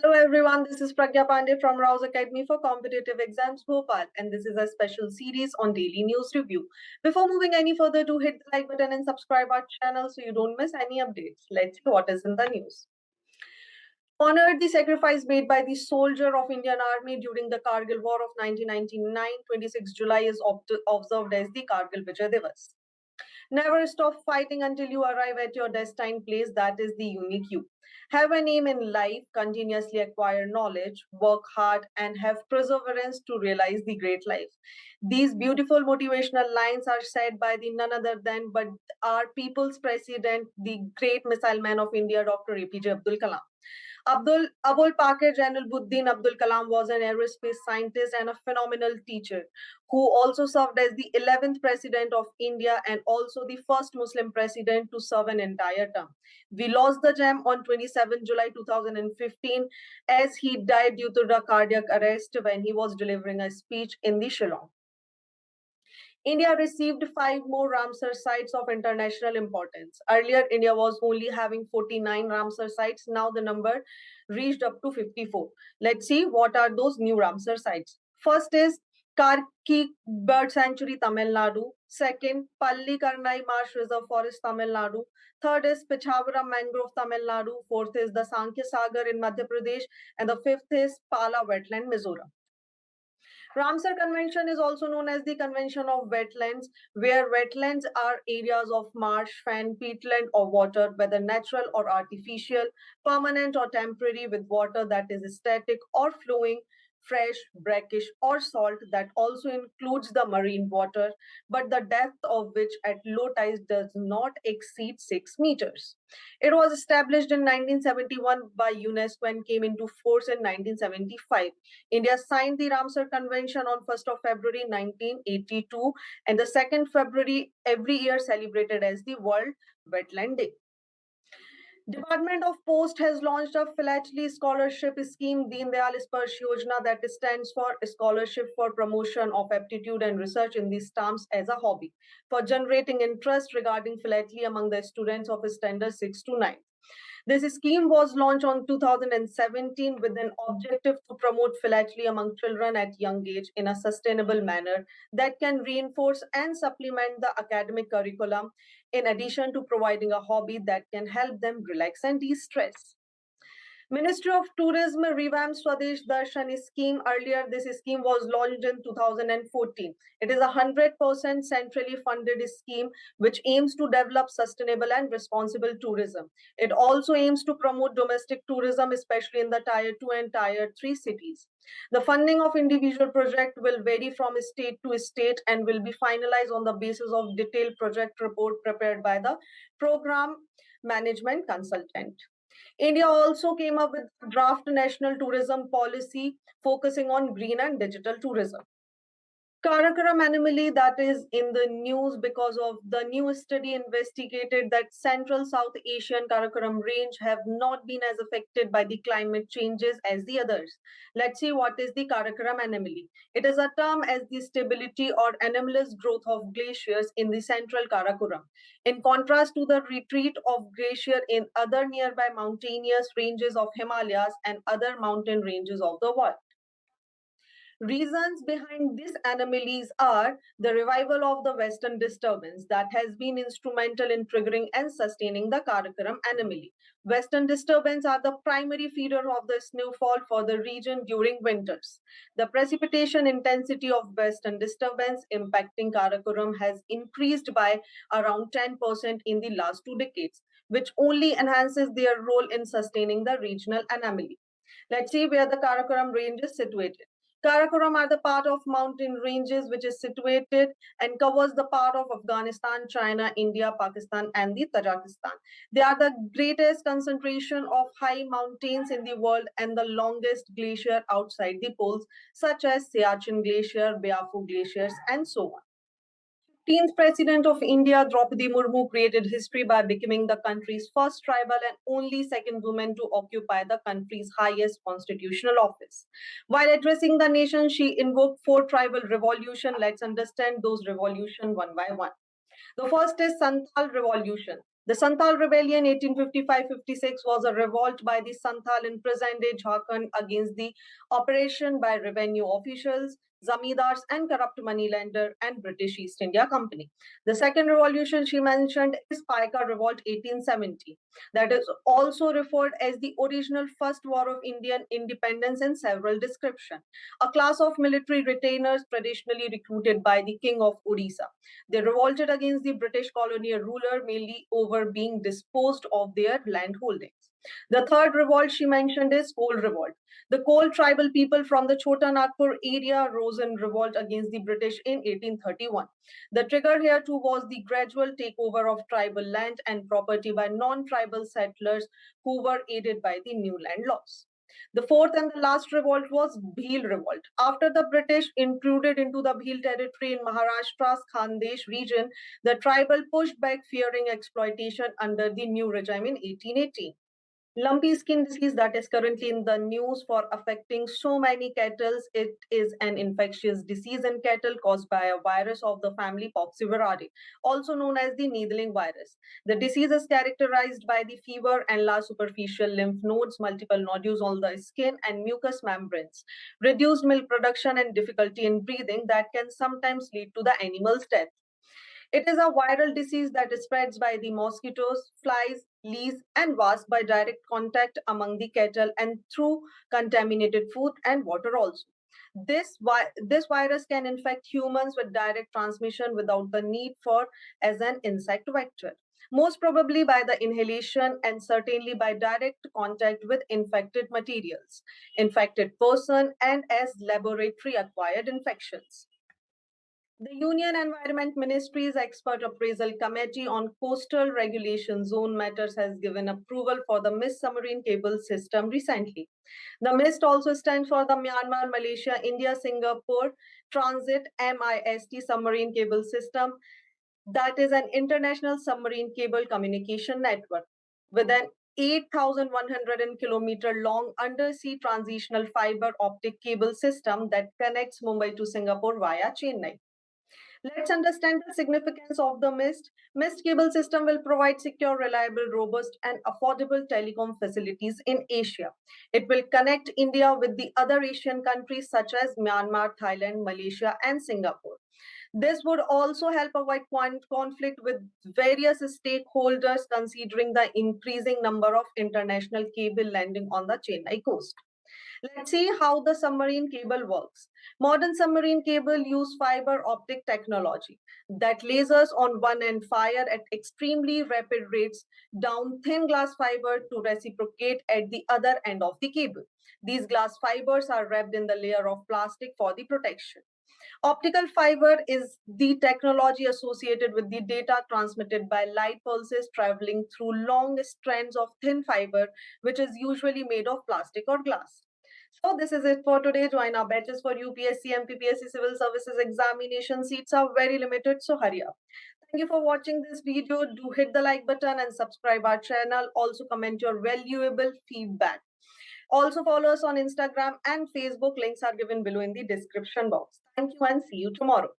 Hello everyone, this is Pragya Pandey from RAO'S Academy for Competitive Exams Bhopal, and this is a special series on daily news review. Before moving any further, do hit the like button and subscribe our channel so you don't miss any updates. Let's see what is in the news. Honored the sacrifice made by the soldier of Indian Army during the Kargil War of 1999, 26 July is observed as the Kargil Vijay Divas. Never stop fighting until you arrive at your destined place. That is the unique you. Have an aim in life, continuously acquire knowledge, work hard, and have perseverance to realize the great life. These beautiful motivational lines are said by the none other than but our people's president, the great missile man of India, Dr. APJ Abdul Kalam. Abul Pakir Jainuddin Abdul Kalam was an aerospace scientist and a phenomenal teacher who also served as the 11th president of India and also the first Muslim president to serve an entire term. We lost the gem on 27 July 2015 as he died due to the cardiac arrest when he was delivering a speech in the Shillong. India received 5 more Ramsar sites of international importance. Earlier, India was only having 49 Ramsar sites. Now the number reached up to 54. Let's see what are those new Ramsar sites. First is Karki Bird Sanctuary, Tamil Nadu. Second, Pallikarnai Marsh Reserve Forest, Tamil Nadu. Third is Pichawara Mangrove, Tamil Nadu. Fourth is the Sankhya Sagar in Madhya Pradesh. And the fifth is Pala Wetland, Mizoram. Ramsar Convention is also known as the Convention of Wetlands, where wetlands are areas of marsh, fen, peatland, or water, whether natural or artificial, permanent or temporary, with water that is static or flowing, fresh, brackish, or salt. That also includes the marine water, but the depth of which at low tides does not exceed 6 meters. It was established in 1971 by UNESCO and came into force in 1975. India signed the Ramsar Convention on 1st of February 1982 and the 2nd February every year celebrated as the World Wetland Day. Department of Post has launched a philately scholarship scheme, Deen Dayal Sparsh Yojana, that stands for Scholarship for Promotion of Aptitude and Research in the Stamps as a Hobby, for generating interest regarding philately among the students of standard 6 to 9. This scheme was launched on 2017 with an objective to promote philately among children at young age in a sustainable manner that can reinforce and supplement the academic curriculum, in addition to providing a hobby that can help them relax and de-stress. Ministry of Tourism revamped Swadesh Darshan scheme. Earlier, this scheme was launched in 2014. It is a 100% centrally funded scheme which aims to develop sustainable and responsible tourism. It also aims to promote domestic tourism, especially in the Tier 2 and Tier 3 cities. The funding of individual project will vary from state to state and will be finalized on the basis of detailed project report prepared by the program management consultant. India also came up with draft national tourism policy focusing on green and digital tourism. Karakoram anomaly, that is in the news because of the new study investigated that Central South Asian Karakoram range have not been as affected by the climate changes as the others. Let's see what is the Karakoram anomaly. It is a term as the stability or anomalous growth of glaciers in the central Karakoram, in contrast to the retreat of glacier in other nearby mountainous ranges of Himalayas and other mountain ranges of the world. Reasons behind these anomalies are the revival of the Western disturbance that has been instrumental in triggering and sustaining the Karakoram anomaly. Western disturbance are the primary feeder of the snowfall for the region during winters. The precipitation intensity of Western disturbance impacting Karakoram has increased by around 10% in the last 2 decades, which only enhances their role in sustaining the regional anomaly. Let's see where the Karakoram range is situated. Karakoram are the part of mountain ranges which is situated and covers the part of Afghanistan, China, India, Pakistan, and the Tajikistan. They are the greatest concentration of high mountains in the world and the longest glacier outside the poles, such as Siachen Glacier, Beafu Glaciers, and so on. 15th President of India, Draupadi Murmu, created history by becoming the country's first tribal and only second woman to occupy the country's highest constitutional office. While addressing the nation, she invoked 4 tribal revolutions. Let's understand those revolutions one by one. The first is Santhal Revolution. The Santhal Rebellion 1855-56 was a revolt by the Santhal in present-day Jharkhand against the operation by revenue officials, zamindars and corrupt moneylender and British East India Company. The second revolution she mentioned is Paika Revolt 1870. That is also referred as the original first war of Indian independence in several descriptions. A class of military retainers traditionally recruited by the king of Odisha. They revolted against the British colonial ruler mainly over being disposed of their land holdings. The third revolt she mentioned is Kol Revolt. The Kol tribal people from the Chota Nagpur area rose in revolt against the British in 1831. The trigger here too was the gradual takeover of tribal land and property by non-tribal settlers who were aided by the new land laws. The fourth and the last revolt was Bhil Revolt. After the British intruded into the Bhil territory in Maharashtra's Khandesh region, the tribal pushed back fearing exploitation under the new regime in 1818. Lumpy skin disease that is currently in the news for affecting so many cattle. It is an infectious disease in cattle caused by a virus of the family Poxviridae, also known as the needling virus. The disease is characterized by the fever and large superficial lymph nodes, multiple nodules on the skin and mucous membranes, reduced milk production and difficulty in breathing that can sometimes lead to the animal's death. It is a viral disease that spreads by the mosquitoes, flies, fleas, and wasps by direct contact among the cattle and through contaminated food and water also. This virus can infect humans with direct transmission without the need for as an insect vector. Most probably by the inhalation and certainly by direct contact with infected materials, infected person, and as laboratory acquired infections. The Union Environment Ministry's Expert Appraisal Committee on Coastal Regulation Zone Matters has given approval for the MIST submarine cable system recently. The MIST also stands for the Myanmar, Malaysia, India, Singapore Transit MIST submarine cable system. That is an international submarine cable communication network with an 8,100 kilometer long undersea transitional fiber optic cable system that connects Mumbai to Singapore via Chennai. Let's understand the significance of the MIST. MIST cable system will provide secure, reliable, robust, and affordable telecom facilities in Asia. It will connect India with the other Asian countries such as Myanmar, Thailand, Malaysia, and Singapore. This would also help avoid conflict with various stakeholders considering the increasing number of international cable landing on the Chennai coast. Let's see how the submarine cable works. Modern submarine cable use fiber optic technology that lasers on one end fire at extremely rapid rates down thin glass fiber to reciprocate at the other end of the cable. These glass fibers are wrapped in the layer of plastic for the protection. Optical fiber is the technology associated with the data transmitted by light pulses traveling through long strands of thin fiber, which is usually made of plastic or glass. So this is it for today. Join our batches for UPSC MPPSC Civil Services Examination. Seats are very limited, so hurry up. Thank you for watching this video. Do hit the like button and subscribe our channel. Also comment your valuable feedback. Also follow us on Instagram and Facebook. Links are given below in the description box. Thank you and see you tomorrow.